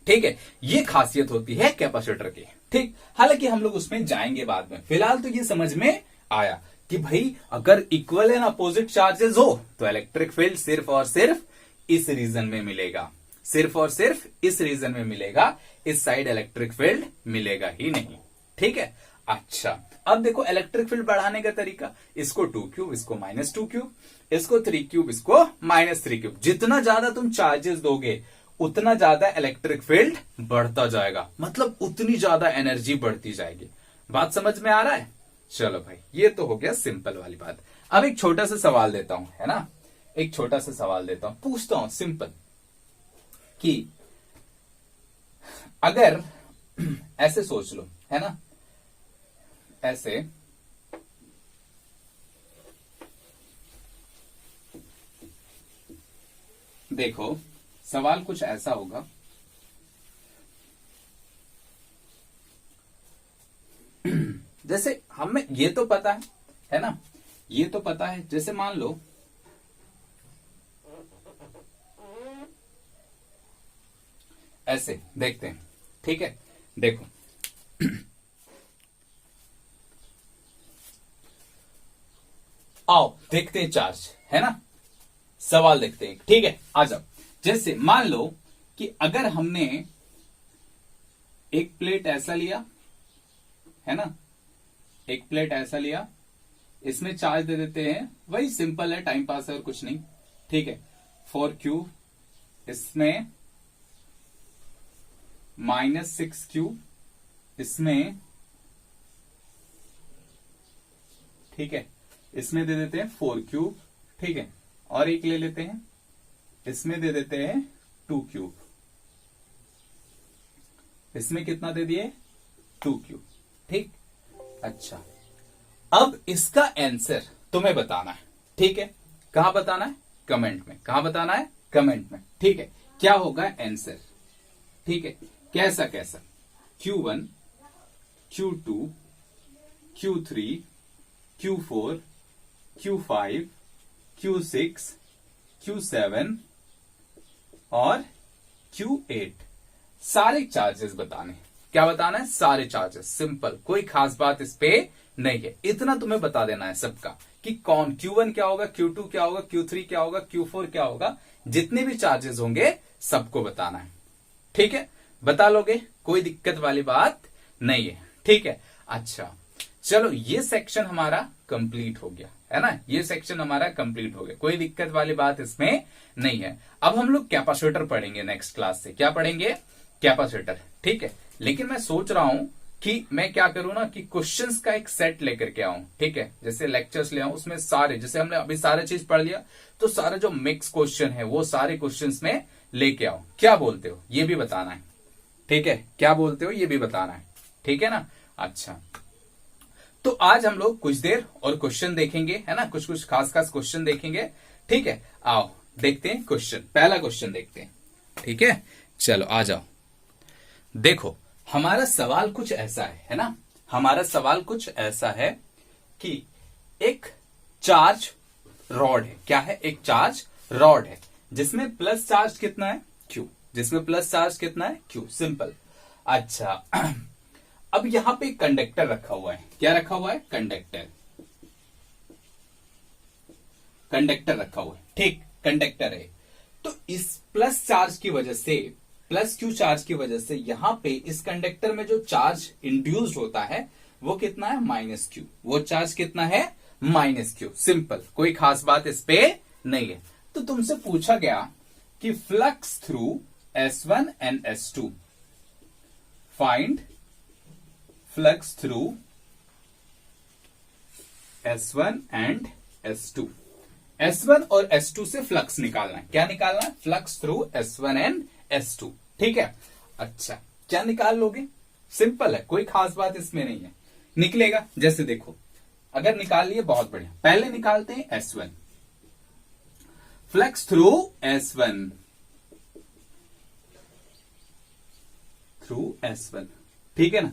ठीक है, ये खासियत होती है कैपेसिटर की। ठीक, हालांकि हम लोग उसमें जाएंगे बाद में, फिलहाल तो ये समझ में आया कि भाई अगर इक्वल एंड अपोजिट चार्जेस हो तो इलेक्ट्रिक फील्ड सिर्फ और सिर्फ इस रीजन में मिलेगा, सिर्फ और सिर्फ इस रीजन में मिलेगा, इस साइड इलेक्ट्रिक फील्ड मिलेगा ही नहीं। ठीक है, अच्छा, अब देखो इलेक्ट्रिक फील्ड बढ़ाने का तरीका, इसको 2 क्यूब, इसको -2 क्यूब, इसको 3 क्यूब, इसको -3 क्यूब। जितना ज्यादा तुम चार्जेस दोगे उतना ज्यादा इलेक्ट्रिक फील्ड बढ़ता जाएगा, मतलब उतनी ज्यादा एनर्जी बढ़ती जाएगी। बात समझ में आ रहा है? चलो भाई, ये तो हो गया सिंपल वाली बात। अब एक छोटा सा सवाल देता हूं, है ना, एक छोटा सा सवाल देता हूं, पूछता हूं सिंपल, कि अगर ऐसे सोच लो, है ना, ऐसे देखो, सवाल कुछ ऐसा होगा, जैसे हमें ये तो पता है ना, ये तो पता है, जैसे मान लो ऐसे देखते हैं। ठीक है, देखो आओ देखते हैं चार्ज, है ना, सवाल देखते हैं। ठीक है, आ जाओ। जैसे मान लो कि अगर हमने एक प्लेट ऐसा लिया, है ना, एक प्लेट ऐसा लिया, इसमें चार्ज दे देते हैं, वही सिंपल है, टाइम पास है और कुछ नहीं। ठीक है, 4 क्यूब, इसमें -6 क्यूब, इसमें, ठीक है, इसमें दे देते हैं 4 क्यूब, ठीक है, और एक ले लेते हैं, इसमें दे देते हैं 2 क्यूब, इसमें कितना दे दिए 2 क्यूब, ठीक। अच्छा, अब इसका आंसर तुम्हें बताना है, ठीक है, कहां बताना है, कमेंट में, कहां बताना है, कमेंट में, ठीक है। क्या होगा आंसर, ठीक है, कैसा कैसा, Q1, Q2, Q3, Q4, Q5, Q6, Q7 और Q8, सारे चार्जेस बताने। क्या बताना है, सारे चार्जेस, सिंपल, कोई खास बात इस पे नहीं है, इतना तुम्हें बता देना है सबका कि कौन Q1 क्या होगा, Q2 क्या होगा, Q3 क्या होगा, Q4 क्या होगा, जितने भी चार्जेस होंगे सबको बताना है, ठीक है। बता लोगे, कोई दिक्कत वाली बात नहीं है, ठीक है। अच्छा चलो, ये सेक्शन हमारा कंप्लीट हो गया है ना, ये सेक्शन हमारा कंप्लीट हो गया, कोई दिक्कत वाली बात इसमें नहीं है। अब हम लोग कैपेसिटर पढ़ेंगे नेक्स्ट क्लास से, क्या पढ़ेंगे, कैपेसिटर, ठीक है। लेकिन मैं सोच रहा हूं कि मैं क्या करूं ना कि क्वेश्चंस का एक सेट लेकर के आऊं, ठीक है, जैसे लेक्चर्स ले आऊं, उसमें सारे, जैसे हमने अभी सारे चीज पढ़ लिया, तो सारे जो मिक्स क्वेश्चन है वो सारे क्वेश्चंस में लेके आऊं। क्या बोलते हो, ये भी बताना है, ठीक है, क्या बोलते हो, ये भी बताना है, ठीक है ना। अच्छा, तो आज हम लोग कुछ देर और क्वेश्चन देखेंगे, है ना, कुछ कुछ खास खास क्वेश्चन देखेंगे, ठीक है। आओ देखते हैं क्वेश्चन, पहला क्वेश्चन देखते हैं, ठीक है, चलो आ जाओ। देखो हमारा सवाल कुछ ऐसा है ना, हमारा सवाल कुछ ऐसा है कि एक चार्ज रॉड है, क्या है, एक चार्ज रॉड है, जिसमें प्लस चार्ज कितना है, Q, जिसमें प्लस चार्ज कितना है, Q, सिंपल। अच्छा, अब यहां पे कंडक्टर रखा हुआ है, क्या रखा हुआ है, कंडक्टर, कंडक्टर रखा हुआ है, ठीक, कंडक्टर है। तो इस प्लस चार्ज की वजह से, प्लस Q चार्ज की वजह से यहां पे इस कंडक्टर में जो चार्ज इंड्यूस्ड होता है वो कितना है, माइनस Q, वो चार्ज कितना है, माइनस Q, सिंपल, कोई खास बात इस पे नहीं है। तो तुमसे पूछा गया कि flux through S1 and S2, find flux through S1 and S2, S1 और S2 से फ्लक्स निकालना है, क्या निकालना है, flux through S1 and S2, ठीक है। अच्छा, क्या निकाल लोगे, सिंपल है, कोई खास बात इसमें नहीं है, निकलेगा, जैसे देखो, अगर निकाल लिए बहुत बढ़िया, पहले निकालते हैं S1, flux through S1, through S1, ठीक है ना,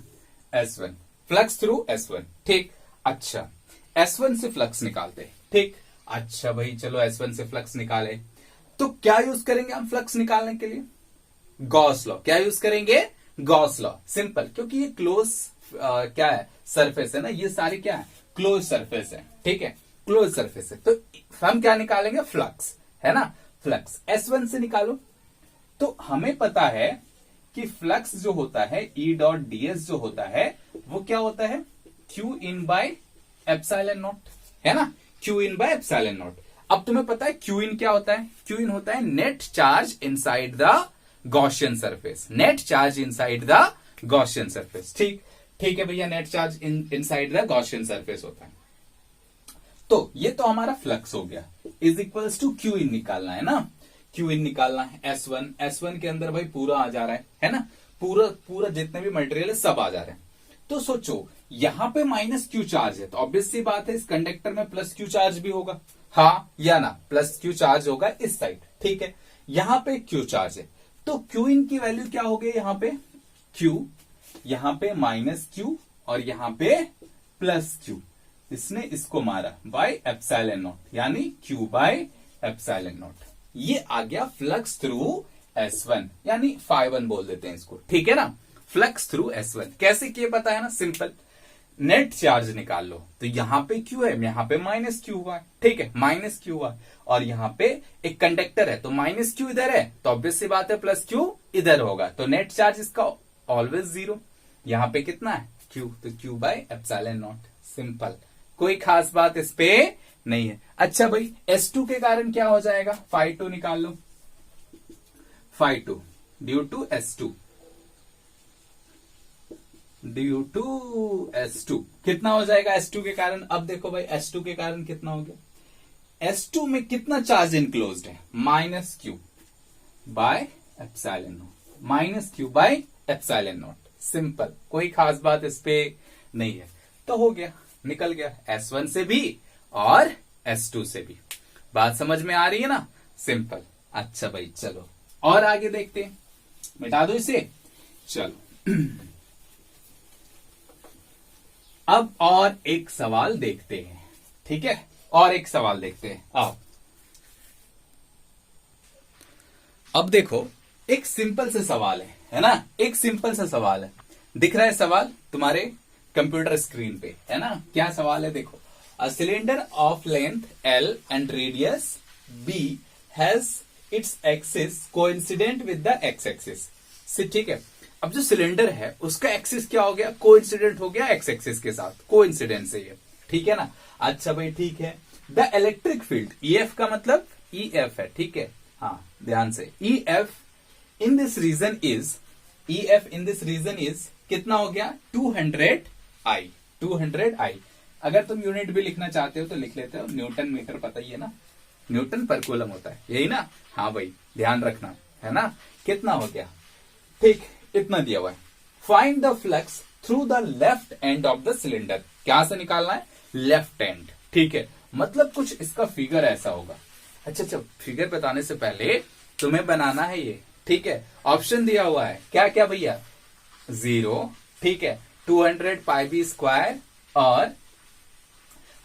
S1, फ्लक्स थ्रू S1, ठीक। अच्छा, S1 से फ्लक्स निकालते हैं, ठीक। अच्छा भाई चलो S1 से फ्लक्स निकाले, तो क्या यूज करेंगे हम फ्लक्स निकालने के लिए, गॉस लॉ, क्या यूज करेंगे, गॉस लॉ, सिंपल, क्योंकि ये क्लोज क्या है, सरफेस है ना, ये सारी क्या है, क्लोज सरफेस है, ठीक है, क्लोज सरफेस है, तो हम क्या निकालेंगे, फ्लक्स, है ना, फ्लक्स S1 से निकालो। तो हमें पता है कि फ्लक्स जो होता है E डॉट ds जो होता है वो क्या होता है, Q in by epsilon not, है ना, Q in by epsilon not. अब तुम्हें पता है Q इन क्या होता है, Q इन होता है net charge inside the Gaussian surface, net charge inside the Gaussian surface, ठीक, ठीक है भैया, net charge inside the Gaussian surface होता है। तो ये तो हमारा फ्लक्स हो गया, इज इक्वल्स टू Q इन निकालना है ना, Q इन निकालना है, S1, S1 के अंदर भाई पूरा आ जा रहा है ना, पूरा पूरा जितने भी मटेरियल है सब आ जा रहे हैं। तो सोचो यहां पे माइनस Q चार्ज है, तो ऑब्वियस सी बात है इस कंडक्टर में प्लस Q चार्ज भी होगा, हाँ या ना, प्लस Q चार्ज होगा इस साइड, ठीक है, यहां पे Q चार्ज है, तो Q इन की वैल्यू क्या हो गई, यहां पे Q, यहां पे माइनस Q और यहां पे प्लस Q, इसने इसको मारा बाय एप्सिलॉन नॉट, यानी Q बाय एप्सिलॉन नॉट, ये आ गया फ्लक्स थ्रू S1, यानी φ1 बोल देते हैं इसको, ठीक है ना, फ्लक्स थ्रू S1 कैसे किए पता है ना, सिंपल, नेट चार्ज निकाल लो, तो यहां पे Q है, यहां पे माइनस Q हुआ है, ठीक है, माइनस Q हुआ, और यहां पे एक कंडक्टर है, तो माइनस Q इधर है, तो ऑब्वियस सी बात है प्लस Q इधर होगा, तो नेट चार्ज इसका ऑलवेज जीरो, यहां पे कितना है Q, तो Q bye epsilon naught, simple, कोई खास बात इस पे नहीं है। अच्छा भाई S2 के कारण क्या हो जाएगा, φ2 निकाल लो, φ2 due to S2, due to S2 कितना हो जाएगा S2 के कारण। अब देखो भाई S2 के कारण कितना हो गया, S2 में कितना चार्ज इनक्लोज्ड है, -q bye epsilon not, -q bye epsilon naught. Simple, कोई खास बात इस पे नहीं है। तो हो गया, निकल गया S1 से भी और S2 से भी। बात समझ में आ रही है ना, सिंपल। अच्छा भाई चलो और आगे देखते हैं, मिटा दो इसे। चलो अब और एक सवाल देखते हैं, ठीक है, और एक सवाल देखते हैं। आओ अब देखो, एक सिंपल से सवाल है ना, एक सिंपल सा सवाल है। दिख रहा है सवाल तुम्हारे कंप्यूटर स्क्रीन पे, है ना। क्या सवाल है देखो, a cylinder of length L and radius B has its axis coincident with the x axis से, ठीक है। अब जो सिलेंडर है उसका एक्सिस क्या हो गया, कोइंसिडेंट हो गया एक्स एक्सिस के साथ, कोइंसिडेंस है ये, ठीक है ना। अच्छा भाई ठीक है, द इलेक्ट्रिक फील्ड EF का मतलब EF है, ठीक है, हाँ ध्यान से, EF in this region is, EF in this region is कितना हो गया 200I, 200I। अगर तुम यूनिट भी लिखना चाहते हो तो लिख लेते हो, न्यूटन मीटर पता ही है ना, न्यूटन पर कूलम होता है, यही ना। हाँ भाई ध्यान रखना, है ना। कितना हो गया, ठीक, इतना दिया हुआ है। Find the flux through the left end of the cylinder, क्या से निकालना है, लेफ्ट एंड, ठीक है। मतलब कुछ इसका फिगर ऐसा होगा। अच्छा, फिगर बताने से पहले तुम्हें बनाना है ये, ठीक है। ऑप्शन दिया हुआ है क्या क्या भैया, 0, ठीक है, 200 पाई बी स्क्वायर और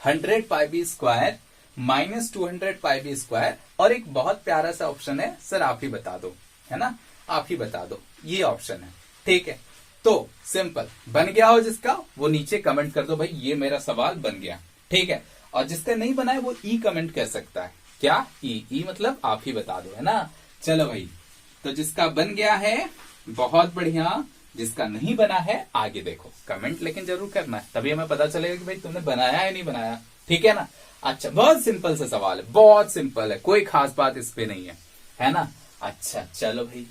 100 पाई बी स्क्वायर -200 पाई बी स्क्वायर, और एक बहुत प्यारा सा ऑप्शन है, सर आप ही बता दो, है ना, आप ही बता दो, ये ऑप्शन है, ठीक है। तो सिंपल, बन गया हो जिसका वो नीचे कमेंट कर दो भाई ये मेरा सवाल बन गया, ठीक है। और जिसका नहीं बना है वो ई कमेंट कर सकता है, क्या ई मतलब आप ही बता दो, है ना। चलो भाई, तो जिसका बन गया है बहुत बढ़िया, जिसका नहीं बना है आगे देखो, कमेंट लेकिन जरूर करना है, तभी हमें पता चलेगा कि भाई तुमने बनाया है नहीं बनाया, ठीक है ना। अच्छा, बहुत सिंपल सा सवाल है, बहुत सिंपल है, कोई खास बात इस पे नहीं है ना। अच्छा चलो भाई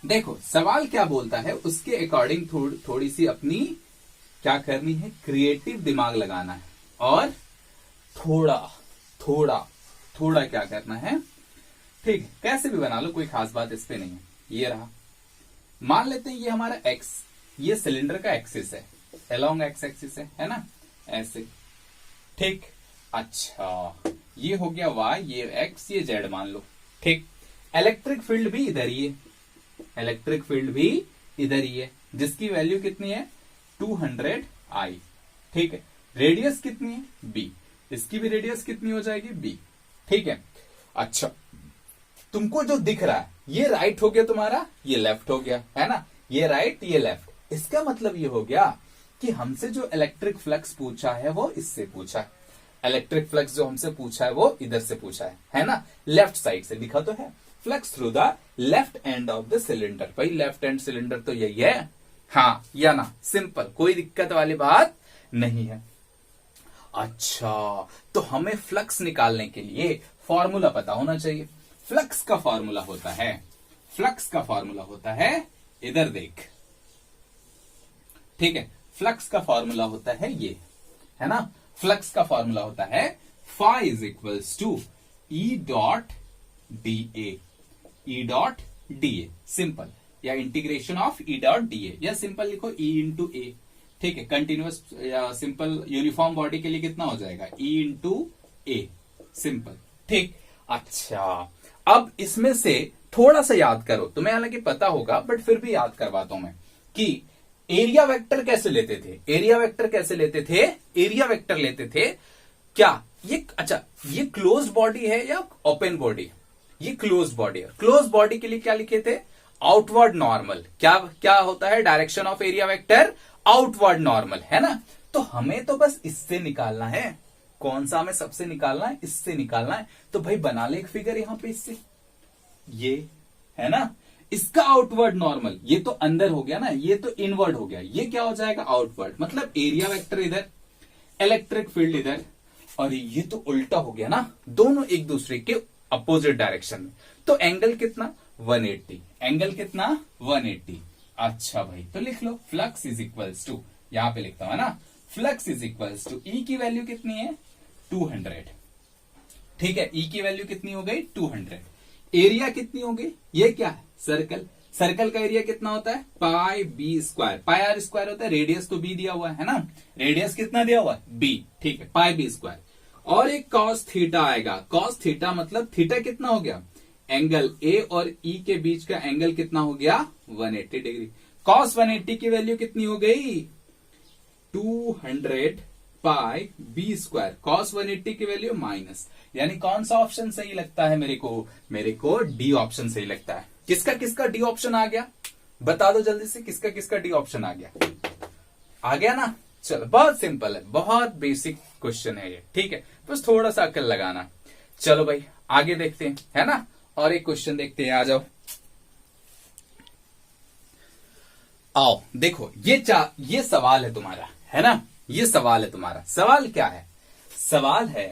देखो, सवाल क्या बोलता है उसके अकॉर्डिंग थोड़ी सी अपनी क्या करनी है, क्रिएटिव दिमाग लगाना है, और थोड़ा थोड़ा थोड़ा क्या करना है, ठीक है, कैसे भी बना लो, कोई खास बात इस पे नहीं है। ये रहा, मान लेते हैं ये हमारा एक्स, ये सिलेंडर का एक्सिस है, अलोंग एक्स एक्सिस है ना, ऐसे, ठीक। अच्छा, ये हो गया वाई, ये एक्स, ये जेड मान लो, ठीक। इलेक्ट्रिक फील्ड भी इधर ही है, इलेक्ट्रिक फील्ड भी इधर ही है, जिसकी वैल्यू कितनी है 200I, ठीक है। रेडियस कितनी है B, इसकी भी रेडियस कितनी हो जाएगी B, ठीक है। अच्छा, तुमको जो दिख रहा है ये राइट हो गया तुम्हारा, ये लेफ्ट हो गया, है ना, ये राइट ये लेफ्ट। इसका मतलब ये हो गया कि हमसे जो इलेक्ट्रिक फ्लक्स पूछा है वो इससे पूछा है, इलेक्ट्रिक फ्लक्स जो हमसे पूछा है वो इधर से पूछा है ना, लेफ्ट साइड से लिखा तो है, flux through the left end of the cylinder. भाई लेफ्ट एंड सिलेंडर तो यही है, हाँ या ना, सिंपल, कोई दिक्कत वाली बात नहीं है। अच्छा, तो हमें फ्लक्स निकालने के लिए फॉर्मूला पता होना चाहिए। फ्लक्स का फॉर्मूला होता है, फ्लक्स का फॉर्मूला होता है, इधर देख, ठीक है, फ्लक्स का फॉर्मूला होता है ये, है ना। फ्लक्स का फॉर्मूला होता है phi is equals to E dot dA, E dot dA, simple, या integration of E dot dA, या सिंपल लिखो E इंटू A, ठीक है। कंटिन्यूअस या सिंपल यूनिफॉर्म बॉडी के लिए कितना हो जाएगा E इंटू A, सिंपल, ठीक। अच्छा, अब इसमें से थोड़ा सा याद करो, तुम्हें हालांकि पता होगा बट फिर भी याद करवाता हूं मैं, कि एरिया वेक्टर कैसे लेते थे, एरिया वेक्टर कैसे लेते थे, एरिया वेक्टर लेते थे क्या, ये अच्छा, ये क्लोज्ड बॉडी है या ओपन बॉडी, ये क्लोज्ड बॉडी है। क्लोज्ड बॉडी के लिए क्या लिखे थे, आउटवर्ड नॉर्मल, क्या क्या होता है direction of area vector, outward normal, है ना। तो हमें तो बस इससे निकालना है, कौन सा हमें सबसे निकालना है, इससे निकालना है। तो भाई बना ले एक फिगर यहां पे इससे, ये है ना, इसका आउटवर्ड नॉर्मल, ये तो अंदर हो गया ना, ये तो इनवर्ड हो गया, ये क्या हो जाएगा आउटवर्ड, मतलब एरिया वेक्टर इधर, इलेक्ट्रिक फील्ड इधर, और ये तो उल्टा हो गया ना, दोनों एक दूसरे के अपोजिट डायरेक्शन में। तो एंगल कितना 180, एंगल कितना 180, अच्छा भाई, तो लिख लो फ्लक्स इज इक्वल्स टू, यहां पे लिखता हूं है ना, फ्लक्स इज इक्वल्स टू ई की वैल्यू कितनी है 200, ठीक है, ई की वैल्यू कितनी हो गई 200, एरिया कितनी हो गई, ये क्या है सर्कल, सर्कल का एरिया कितना होता है pi B square, pi R square होता है, रेडियस तो बी दिया हुआ है ना, रेडियस कितना दिया हुआ है बी, ठीक है, पाई बी स्क्वायर, और एक कॉस थीटा आएगा, कॉस थीटा मतलब थीटा कितना हो गया, एंगल ए और ई के बीच का एंगल कितना हो गया 180 डिग्री, कॉस 180 की वैल्यू कितनी हो गई 200 पाई बी स्क्वायर, कॉस 180 की वैल्यू माइनस, यानी कौन सा ऑप्शन सही लगता है मेरे को डी ऑप्शन सही लगता है। किसका किसका डी ऑप्शन आ गया बता दो जल्दी से, किसका किसका डी ऑप्शन आ गया ना, चलो बहुत सिंपल है, बहुत बेसिक क्वेश्चन है ये, ठीक है, बस थोड़ा सा अकल लगाना। चलो भाई आगे देखते हैं, है ना, और एक क्वेश्चन देखते हैं, आ जाओ, आओ देखो, ये सवाल है तुम्हारा, है ना, ये सवाल है तुम्हारा, सवाल क्या है, सवाल है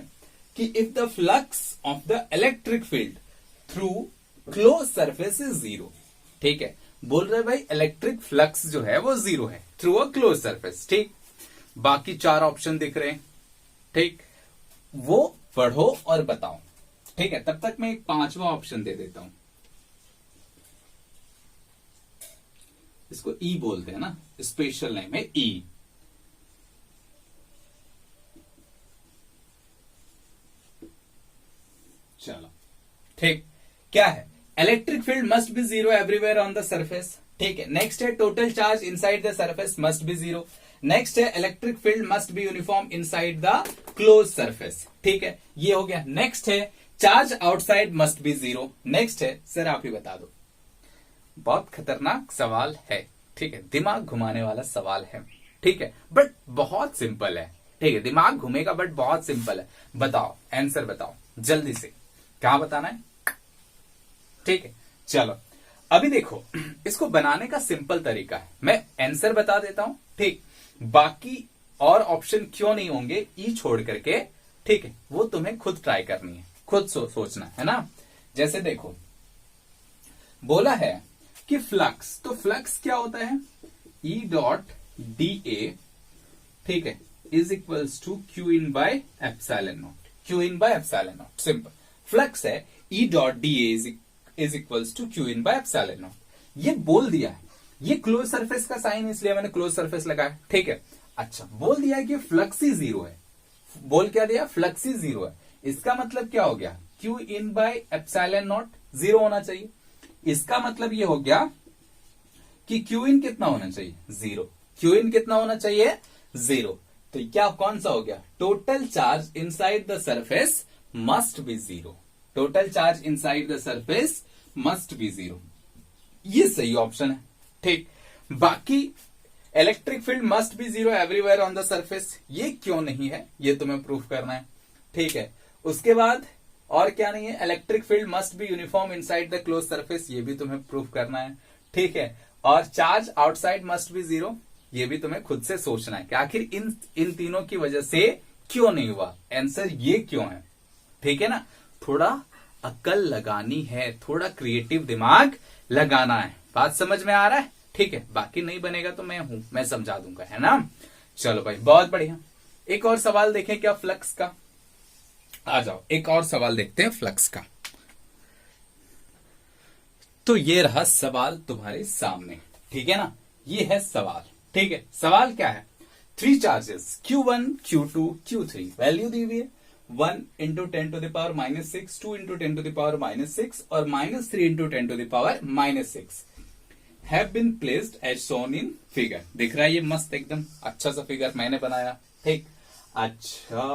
कि if the flux of the electric field through close surface is zero, ठीक है, बोल रहे भाई इलेक्ट्रिक फ्लक्स जो है वो जीरो है थ्रू अ क्लोज सरफेस, ठीक, बाकी 4 ऑप्शन दिख रहे हैं, ठीक, वो पढ़ो और बताओ, ठीक है, तब तक मैं एक 5वां ऑप्शन दे देता हूं, इसको ई बोलते हैं ना, स्पेशल नेम है ई, चलो ठीक, क्या है, electric field must be zero everywhere on the surface, ठीक है, नेक्स्ट है total charge inside the surface must be zero, next है electric field must be uniform inside the close surface, ठीक है, ये हो गया, नेक्स्ट है charge outside must be zero, next है सर आप ही बता दो, बहुत खतरनाक सवाल है, ठीक है, दिमाग घुमाने वाला सवाल है, ठीक है, बट बहुत सिंपल है, ठीक है, दिमाग घूमेगा बट बहुत सिंपल है, बताओ आंसर बताओ जल्दी से, क्या बताना है, ठीक है, चलो अभी देखो, इसको बनाने का सिंपल तरीका है, मैं आंसर बता देता हूं, ठीक, बाकी और ऑप्शन क्यों नहीं होंगे ई छोड़ करके, ठीक है, वो तुम्हें खुद ट्राई करनी है, खुद सोचना है ना, जैसे देखो बोला है कि फ्लक्स, तो फ्लक्स क्या होता है ई डॉट डी ए, ठीक है, is equals to Q in by epsilon naught, Q in by epsilon naught, simple, flux है E dot D A is equals to Q in by epsilon naught, ये बोल दिया है, ये क्लोज सरफेस का साइन इसलिए मैंने क्लोज सरफेस लगाया, ठीक है, अच्छा बोल दिया है कि फ्लक्स ही जीरो है, बोल क्या दिया फ्लक्स ही जीरो है, इसका मतलब क्या हो गया Q in by epsilon not zero होना चाहिए, इसका मतलब ये हो गया कि क्यू इन कितना होना चाहिए जीरो, क्यू इन कितना होना चाहिए जीरो, तो क्या कौन सा हो गया total charge inside the surface must be zero, total charge inside the surface must be zero, ये सही ऑप्शन है, ठीक, बाकी electric field must be zero everywhere on the surface, ये क्यों नहीं है ये तुम्हें प्रूफ करना है, ठीक है, उसके बाद और क्या नहीं है, electric field must be uniform inside the close surface, ये भी तुम्हें प्रूफ करना है, ठीक है, और charge outside must be zero, ये भी तुम्हें खुद से सोचना है कि आखिर इन तीनों की वजह से क्यों नहीं हुआ, आंसर ये क्यों है, ठीक है ना, थोड़ा अक्ल लगानी है, थोड़ा क्रिएटिव दिमाग लगाना है, बात समझ में आ रहा है, ठीक है, बाकी नहीं बनेगा तो मैं समझा दूंगा, है ना, चलो भाई बहुत बढ़िया, एक और सवाल देखें क्या फ्लक्स का, आ जाओ एक और सवाल देखते हैं फ्लक्स का, तो ये रहा सवाल तुम्हारे सामने, ठीक है ना, ये है सवाल, ठीक है, सवाल क्या है, 3 charges Q1, Q2, Q3 value दी हुई है, 1 into 10 to the power -6, 2 into 10 to the power -6 और -3 into 10 to the power -6 have been placed as shown in figure, दिख रहा है ये मस्त एकदम अच्छा सा फिगर मैंने बनाया, ठीक, अच्छा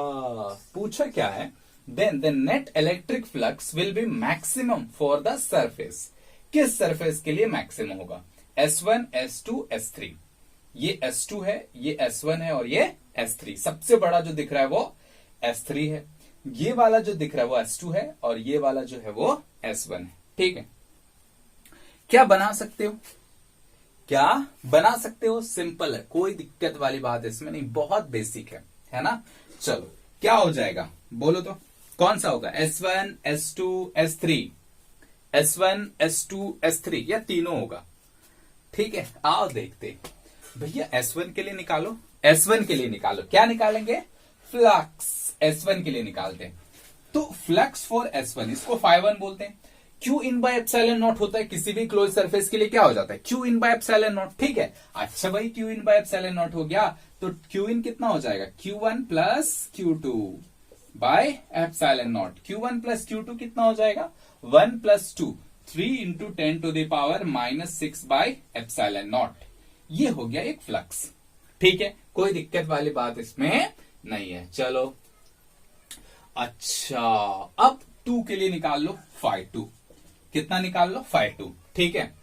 पूछा क्या है, then the net electric flux will be maximum for the surface, किस सरफेस के लिए मैक्सिमम होगा, S1, S2, S3, ये S2 है, ये S1 है और ये S3, सबसे बड़ा जो दिख रहा है वो S3 है, ये वाला जो दिख रहा है वो S2 है और ये वाला जो है वो S1 है, ठीक है, क्या बना सकते हो, क्या बना सकते हो, सिंपल है, कोई दिक्कत वाली बात इसमें नहीं, बहुत बेसिक है ना, चलो क्या हो जाएगा बोलो तो, कौन सा होगा S1, S2, S3, S1, S2, S3 या तीनों होगा, ठीक है, आओ देखते। भैया S1 के लिए निकालो, S1 के लिए निकालो, क्या निकालेंगे? फ्लक्स। S1 के लिए निकालते हैं, तो फ्लक्स फॉर S1 इसको φ1 बोलते हैं। Q in by epsilon not होता है किसी भी क्लोज सरफेस के लिए, क्या हो जाता है? Q in by epsilon naught. ठीक है, अच्छा भाई Q in by epsilon naught हो गया, तो Q इन कितना हो जाएगा? Q1 plus Q2 by epsilon naught. Q1 plus Q2 कितना हो जाएगा? 1 plus 2, 3 into 10 to the power -6 by epsilon naught. ये हो गया एक फ्लक्स। ठीक है, कोई दिक्कत वाली बात इसमें नहीं है। चलो अच्छा, अब 2 के लिए निकाल लो φ2। कितना निकाल लो? φ2। ठीक है,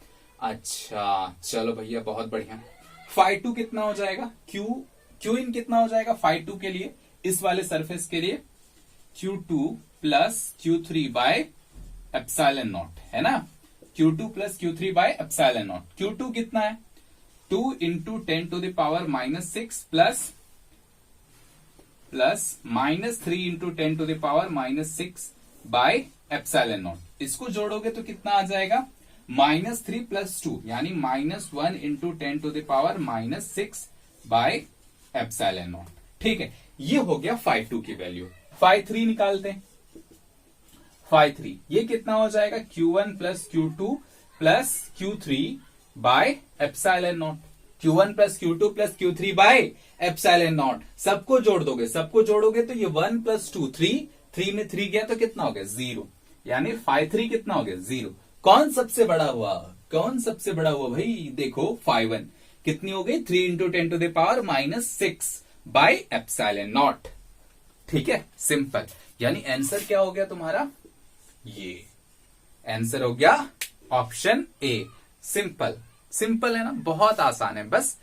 अच्छा चलो भैया बहुत बढ़िया। φ2 कितना हो जाएगा? Q इन कितना हो जाएगा φ2 के लिए, इस वाले सरफेस के लिए? Q2 plus Q3 bye epsilon not, है ना? Q2 plus Q3 bye epsilon not. Q2 कितना है? 2 into 10 to the power -6 plus -3 into 10 to the power -6 by epsilon naught. इसको जोड़ोगे तो कितना आ जाएगा? -3 प्लस 2 यानी -1 into 10 to the power -6 by epsilon naught. ठीक है, ये हो गया φ2 की वैल्यू। φ3 निकालते हैं। φ3 ये कितना हो जाएगा? Q1 plus Q2 plus Q3 bye epsilon naught. Q1 plus Q2 plus Q3 bye epsilon not. सबको जोड़ दोगे, सबको जोड़ोगे तो ये 1 प्लस 2 3 में 3 गया तो कितना हो गया? 0। यानी φ3 कितना हो गया? 0। कौन सबसे बड़ा हुआ? कौन सबसे बड़ा हुआ भाई? देखो φ1 कितनी हो गई? 3 into 10 to the power -6 by epsilon naught. ठीक है, सिंपल। यानी आंसर क्या हो गया तुम्हारा? ये आंसर हो गया ऑप्शन ए। सिंपल। सिंपल है ना, बहुत आसान है, बस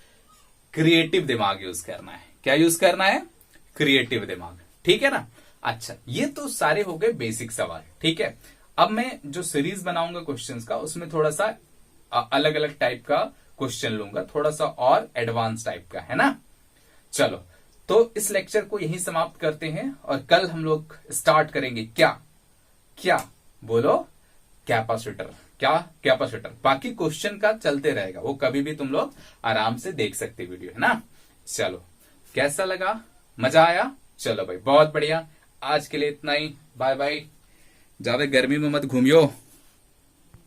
क्रिएटिव दिमाग यूज करना है। क्या यूज करना है? क्रिएटिव दिमाग। ठीक है ना? अच्छा, ये तो सारे हो गए बेसिक सवाल। ठीक है, अब मैं जो सीरीज बनाऊंगा क्वेश्चंस का, उसमें थोड़ा सा अलग अलग टाइप का क्वेश्चन लूंगा, थोड़ा सा और एडवांस टाइप का, है ना? चलो, तो इस लेक्चर को यहीं समाप्त करते हैं और कल हम लोग स्टार्ट करेंगे क्या बोलो? कैपेसिटर। क्या? कैपेसिटर। बाकी क्वेश्चन का चलते रहेगा, वो कभी भी तुम लोग आराम से देख सकते वीडियो, है ना? चलो, कैसा लगा? मजा आया? चलो भाई बहुत बढ़िया, आज के लिए इतना ही। Bye bye. ज्यादा गर्मी में मत घूमियो।